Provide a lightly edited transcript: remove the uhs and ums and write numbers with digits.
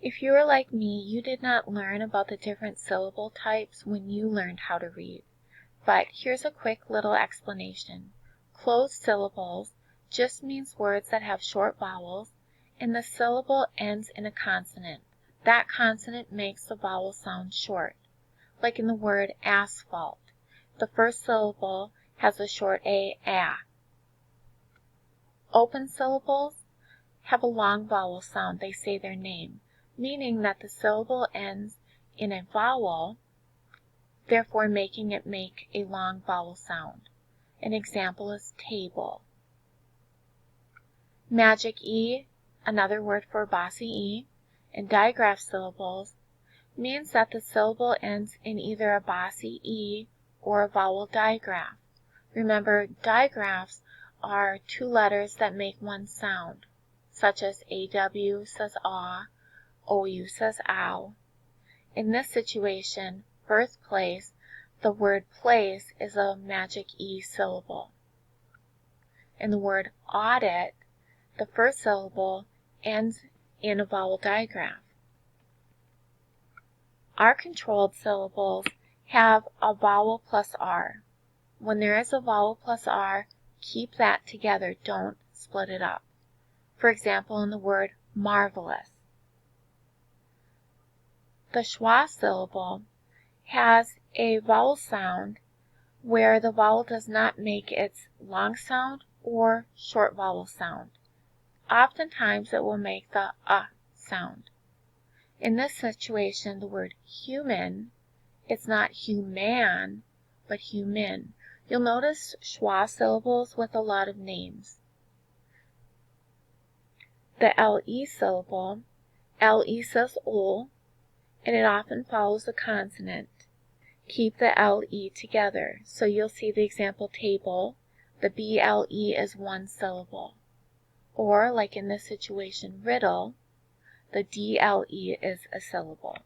If you are like me, you did not learn about the different syllable types when you learned how to read. But here's a quick little explanation. Closed syllables just means words that have short vowels, and the syllable ends in a consonant. That consonant makes the vowel sound short. Like in the word asphalt, the first syllable has a short A, ah. Open syllables have a long vowel sound. They say their name, meaning that the syllable ends in a vowel, therefore making it make a long vowel sound. An example is table. Magic E, another word for bossy E, and digraph syllables means that the syllable ends in either a bossy E or a vowel digraph. Remember, digraphs are two letters that make one sound, such as AW says aw, OU says ow. In this situation, birthplace, the word place is a magic E syllable. In the word audit, the first syllable ends in a vowel digraph. Our controlled syllables have a vowel plus R. When there is a vowel plus R, keep that together, don't split it up. For example, in the word marvelous. The schwa syllable has a vowel sound where the vowel does not make its long sound or short vowel sound. Oftentimes it will make the sound. In this situation, the word human, it's not human, but human. You'll notice schwa syllables with a lot of names. The LE syllable, LE says ol, and it often follows a consonant. Keep the LE together. So you'll see the example table, the BLE is one syllable. Or, like in this situation, riddle, the DLE is a syllable.